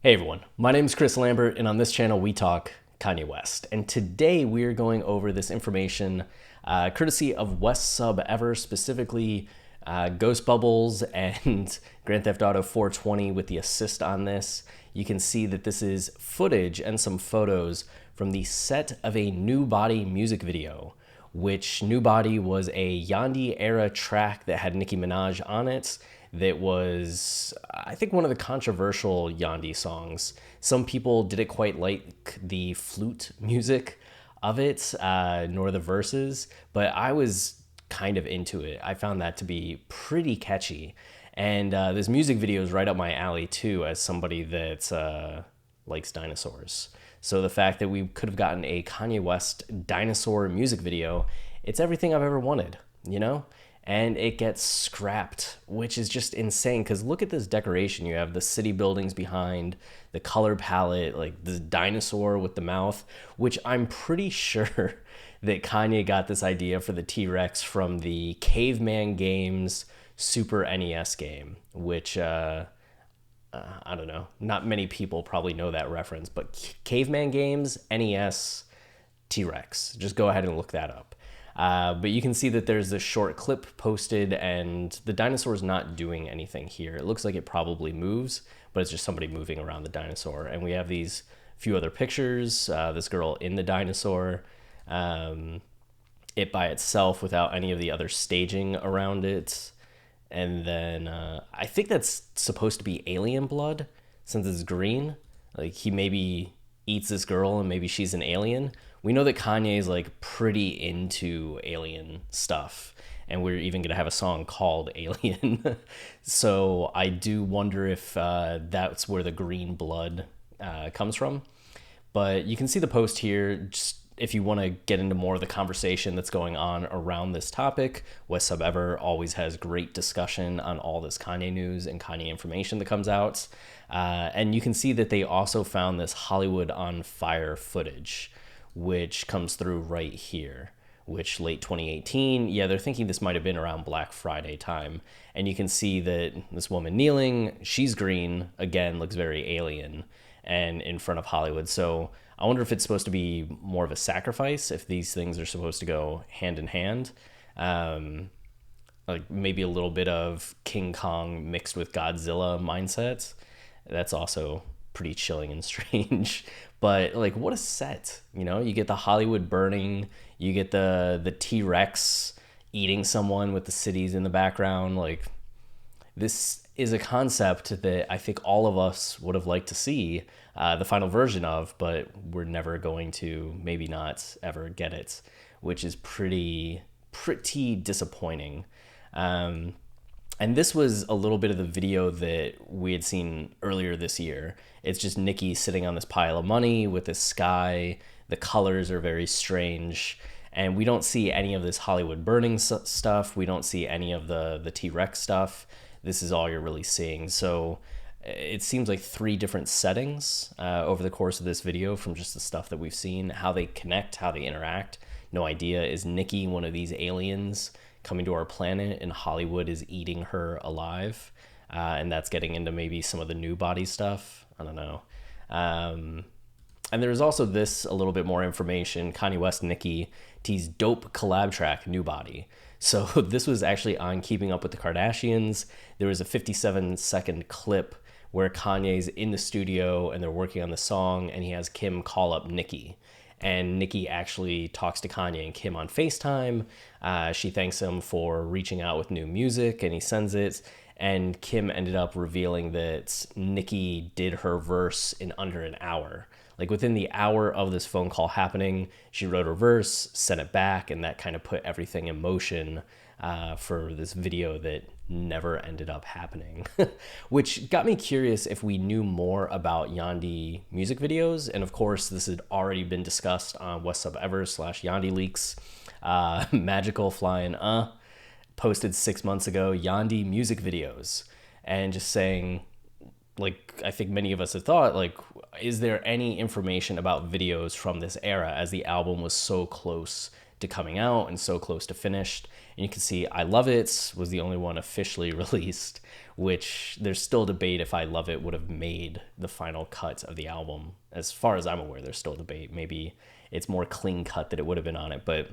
Hey everyone, my name is Chris Lambert, and on this channel we talk Kanye West. And today we're going over this information courtesy of West Sub Ever, specifically Ghost Bubbles and Grand Theft Auto 420 with the assist on this. You can see that this is footage and some photos from the set of a New Body music video, which New Body was a Yandhi era track that had Nicki Minaj on it. That was, I think, one of the controversial Yandhi songs. Some people didn't quite like the flute music of it, nor the verses, but I was kind of into it. I found that to be pretty catchy. And this music video is right up my alley, too, as somebody that likes dinosaurs. So the fact that we could have gotten a Kanye West dinosaur music video, it's everything I've ever wanted, you know? And it gets scrapped, which is just insane because look at this decoration. You have the city buildings behind, the color palette, like the dinosaur with the mouth, which I'm pretty sure that Kanye got this idea for the T-Rex from the Caveman Games Super NES game, which I don't know. Not many people probably know that reference, but Caveman Games, NES, T-Rex. Just go ahead and look that up. But you can see that there's this short clip posted, and the dinosaur's not doing anything here. It looks like it probably moves, but it's just somebody moving around the dinosaur. And we have these few other pictures. This girl in the dinosaur, it by itself without any of the other staging around it. And then I think that's supposed to be alien blood since it's green. Like he maybe eats this girl and maybe she's an alien. We know that Kanye is like pretty into alien stuff, and we're even gonna have a song called Alien. So I do wonder if that's where the green blood comes from. But you can see the post here. Just if you want to get into more of the conversation that's going on around this topic, West Sub Ever always has great discussion on all this Kanye news and Kanye information that comes out. And you can see that they also found this Hollywood on Fire footage, which comes through right here, which late 2018, yeah, they're thinking this might have been around Black Friday time. And you can see that this woman kneeling, she's green, again, looks very alien and in front of Hollywood. So I wonder if it's supposed to be more of a sacrifice, if these things are supposed to go hand in hand. Like maybe a little bit of King Kong mixed with Godzilla mindset. That's also pretty chilling and strange. But like what a set, you know? You get the Hollywood burning, you get the T-Rex eating someone with the cities in the background. Like this is a concept that I think all of us would have liked to see the final version of, but we're never going to, maybe not ever get it, which is pretty disappointing. And this was a little bit of the video that we had seen earlier this year. It's just Nicki sitting on this pile of money with this sky. The colors are very strange. And we don't see any of this Hollywood burning stuff. We don't see any of the T-Rex stuff. This is all you're really seeing. So it seems like 3 different settings over the course of this video from just the stuff that we've seen. How they connect, how they interact. No idea. Is Nicki one of these aliens coming to our planet and Hollywood is eating her alive? And that's getting into maybe some of the New Body stuff. I don't know. And there's also this, a little bit more information. Kanye West, Nicki teased dope collab track, New Body. So this was actually on Keeping Up with the Kardashians. There was a 57-second clip where Kanye's in the studio and they're working on the song, and he has Kim call up Nicki. And Nicki actually talks to Kanye and Kim on FaceTime. She thanks him for reaching out with new music, and he sends it. And Kim ended up revealing that Nicki did her verse in under an hour. Like within the hour of this phone call happening, she wrote her verse, sent it back, and that kind of put everything in motion for this video that never ended up happening. Which got me curious if we knew more about Yandhi music videos. And of course, this had already been discussed on West Sub Ever / Yandhi Leaks. Magical Flying posted 6 months ago Yandhi music videos, and just saying, like, I think many of us have thought, like, is there any information about videos from this era, as the album was so close to coming out and so close to finished. And you can see I Love It was the only one officially released, which there's still debate if I Love It would have made the final cut of the album. As far as I'm aware, there's still debate. Maybe it's more clean cut that it would have been on it, but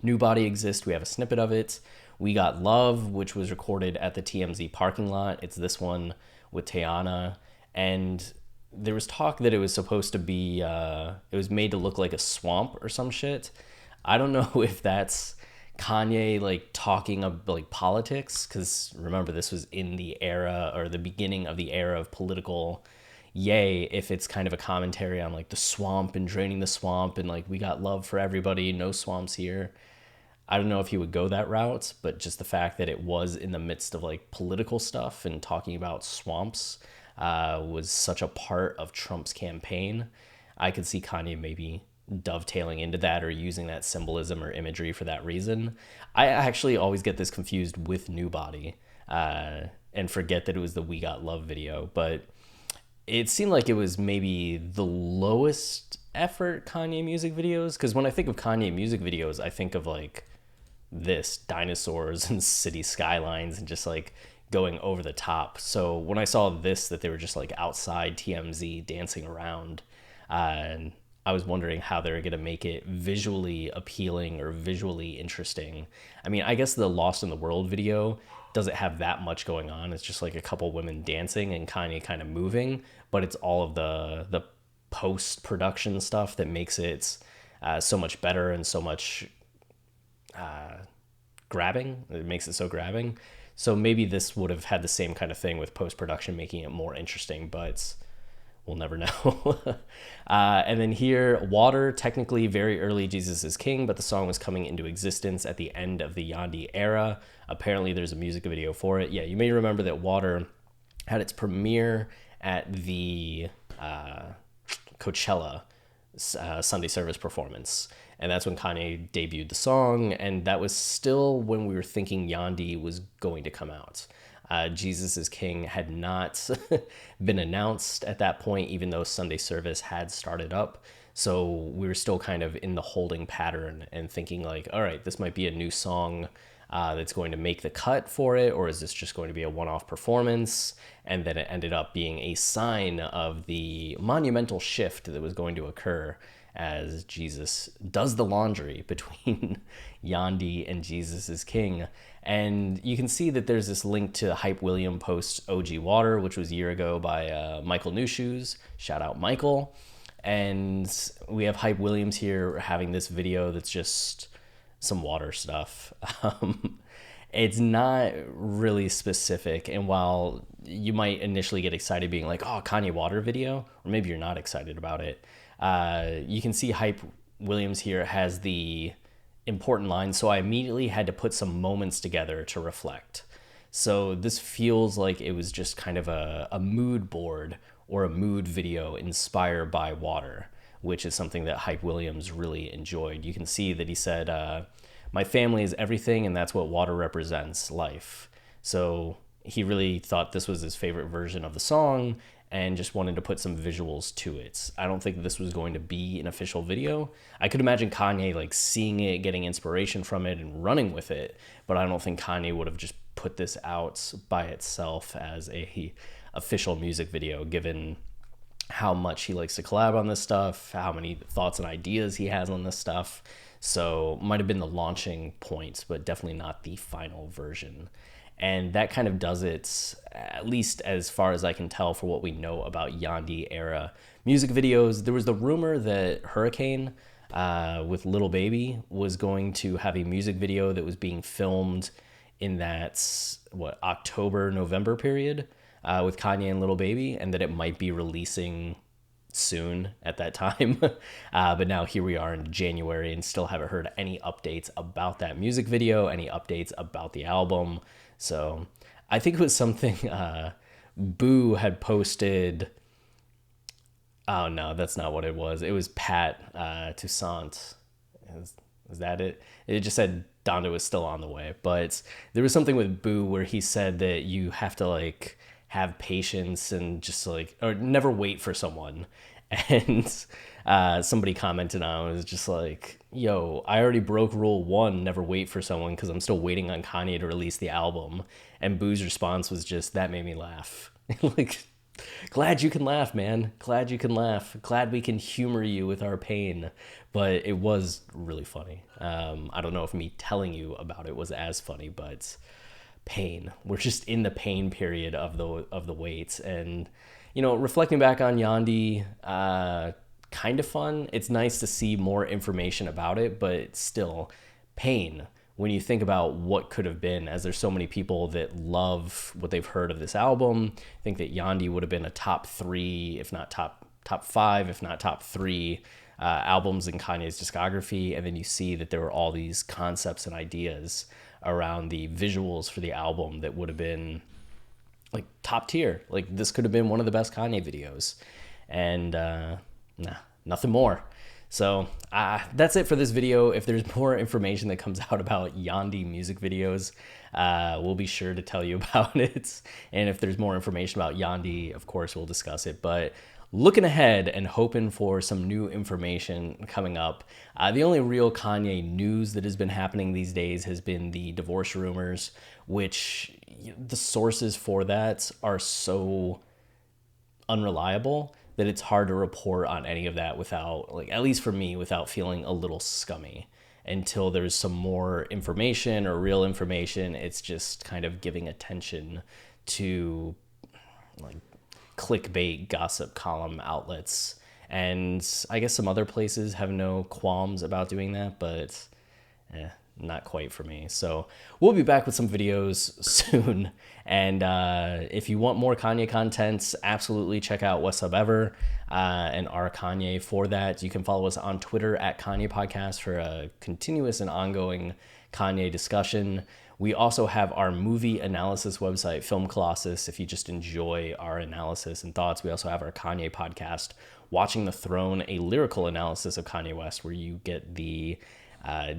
New Body Exists, we have a snippet of it. We Got Love, which was recorded at the TMZ parking lot. It's this one with Teyana. And there was talk that it was supposed to be, it was made to look like a swamp or some shit. I don't know if that's Kanye like talking of like politics, because remember, this was in the era or the beginning of the era of political yay, if it's kind of a commentary on like the swamp and draining the swamp and like we got love for everybody, no swamps here. I don't know if he would go that route, but just the fact that it was in the midst of like political stuff and talking about swamps was such a part of Trump's campaign. I could see Kanye maybe dovetailing into that or using that symbolism or imagery for that reason. I actually always get this confused with New Body and forget that it was the We Got Love video, but it seemed like it was maybe the lowest effort Kanye music videos, because when I think of Kanye music videos, I think of like this dinosaurs and city skylines and just like going over the top. So when I saw this, that they were just like outside TMZ dancing around, and I was wondering how they're going to make it visually appealing or visually interesting. I mean, I guess the Lost in the World video doesn't have that much going on. It's just like a couple women dancing and Kanye kind of moving, but it's all of the post-production stuff that makes it so much better and so much grabbing. It makes it so grabbing. So maybe this would have had the same kind of thing with post-production, making it more interesting, but we'll never know. And then here, Water, technically very early Jesus is King, but the song was coming into existence at the end of the Yandhi era. Apparently there's a music video for it. Yeah, you may remember that Water had its premiere at the Coachella Sunday service performance. And that's when Kanye debuted the song, and that was still when we were thinking Yandhi was going to come out. Jesus is King had not been announced at that point, even though Sunday service had started up. So we were still kind of in the holding pattern and thinking like, all right, this might be a new song that's going to make the cut for it, or is this just going to be a one-off performance? And then it ended up being a sign of the monumental shift that was going to occur as Jesus does the laundry between Yandhi and Jesus is King. And you can see that there's this link to Hype William post OG Water, which was a year ago by Michael Newshoes. Shout out Michael. And we have Hype Williams here having this video that's just some water stuff. It's not really specific. And while you might initially get excited being like, oh, Kanye Water video, or maybe you're not excited about it, you can see Hype Williams here has the important line. So I immediately had to put some moments together to reflect. So this feels like it was just kind of a mood board or a mood video inspired by water, which is something that Hype Williams really enjoyed. You can see that he said, my family is everything, and that's what water represents, life. So he really thought this was his favorite version of the song and just wanted to put some visuals to it. I don't think this was going to be an official video. I could imagine Kanye like seeing it, getting inspiration from it, and running with it, but I don't think Kanye would have just put this out by itself as a official music video, given how much he likes to collab on this stuff, how many thoughts and ideas he has on this stuff. So might have been the launching point, but definitely not the final version. And that kind of does it, at least as far as I can tell, for what we know about Yandhi era music videos. There was the rumor that Hurricane with Lil Baby was going to have a music video that was being filmed in that, October, November period with Kanye and Lil Baby, and that it might be releasing soon at that time. But now here we are in January and still haven't heard any updates about that music video, any updates about the album. So I think it was something Boo had posted. Oh no, that's not what it was. It was Pat Toussaint. Is that it? It just said Donda was still on the way. But there was something with Boo where he said that you have to like have patience and just like, or never wait for someone. And somebody commented on it, was just like, yo, I already broke rule one, never wait for someone, because I'm still waiting on Kanye to release the album. And Boo's response was just, that made me laugh. Like, glad you can laugh, man. Glad you can laugh. Glad we can humor you with our pain. But it was really funny. I don't know if me telling you about it was as funny, but pain. We're just in the pain period of the wait. And reflecting back on Yandhi, kind of fun. It's nice to see more information about it, but it's still pain when you think about what could have been, as there's so many people that love what they've heard of this album. I think that Yandhi would have been a top 3, if not top 5, if not top 3 albums in Kanye's discography. And then you see that there were all these concepts and ideas around the visuals for the album that would have been like top tier. Like, this could have been one of the best Kanye videos. And nothing more. So that's it for this video. If there's more information that comes out about Yandhi music videos, we'll be sure to tell you about it. And if there's more information about Yandhi, of course, we'll discuss it. But looking ahead and hoping for some new information coming up, the only real Kanye news that has been happening these days has been the divorce rumors, which the sources for that are so unreliable that it's hard to report on any of that without, like, at least for me, without feeling a little scummy. Until there's some more information or real information, it's just kind of giving attention to like clickbait gossip column outlets. And I guess some other places have no qualms about doing that, but not quite for me. So we'll be back with some videos soon. And if you want more Kanye content, absolutely check out What's Up Ever and our Kanye for that. You can follow us on Twitter at Kanye Podcast for a continuous and ongoing Kanye discussion. We also have our movie analysis website, Film Colossus, if you just enjoy our analysis and thoughts. We also have our Kanye podcast, Watching the Throne, a lyrical analysis of Kanye West, where you get the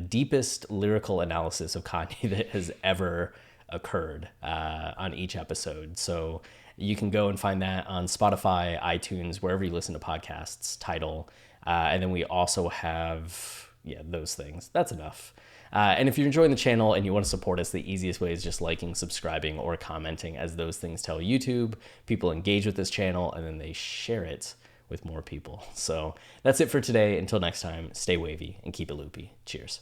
deepest lyrical analysis of Kanye that has ever occurred on each episode. So you can go and find that on Spotify, iTunes, wherever you listen to podcasts, Tidal. And then we also have, those things. That's enough. And if you're enjoying the channel and you want to support us, the easiest way is just liking, subscribing, or commenting, as those things tell YouTube people engage with this channel and then they share it with more people. So that's it for today. Until next time, stay wavy and keep it loopy. Cheers.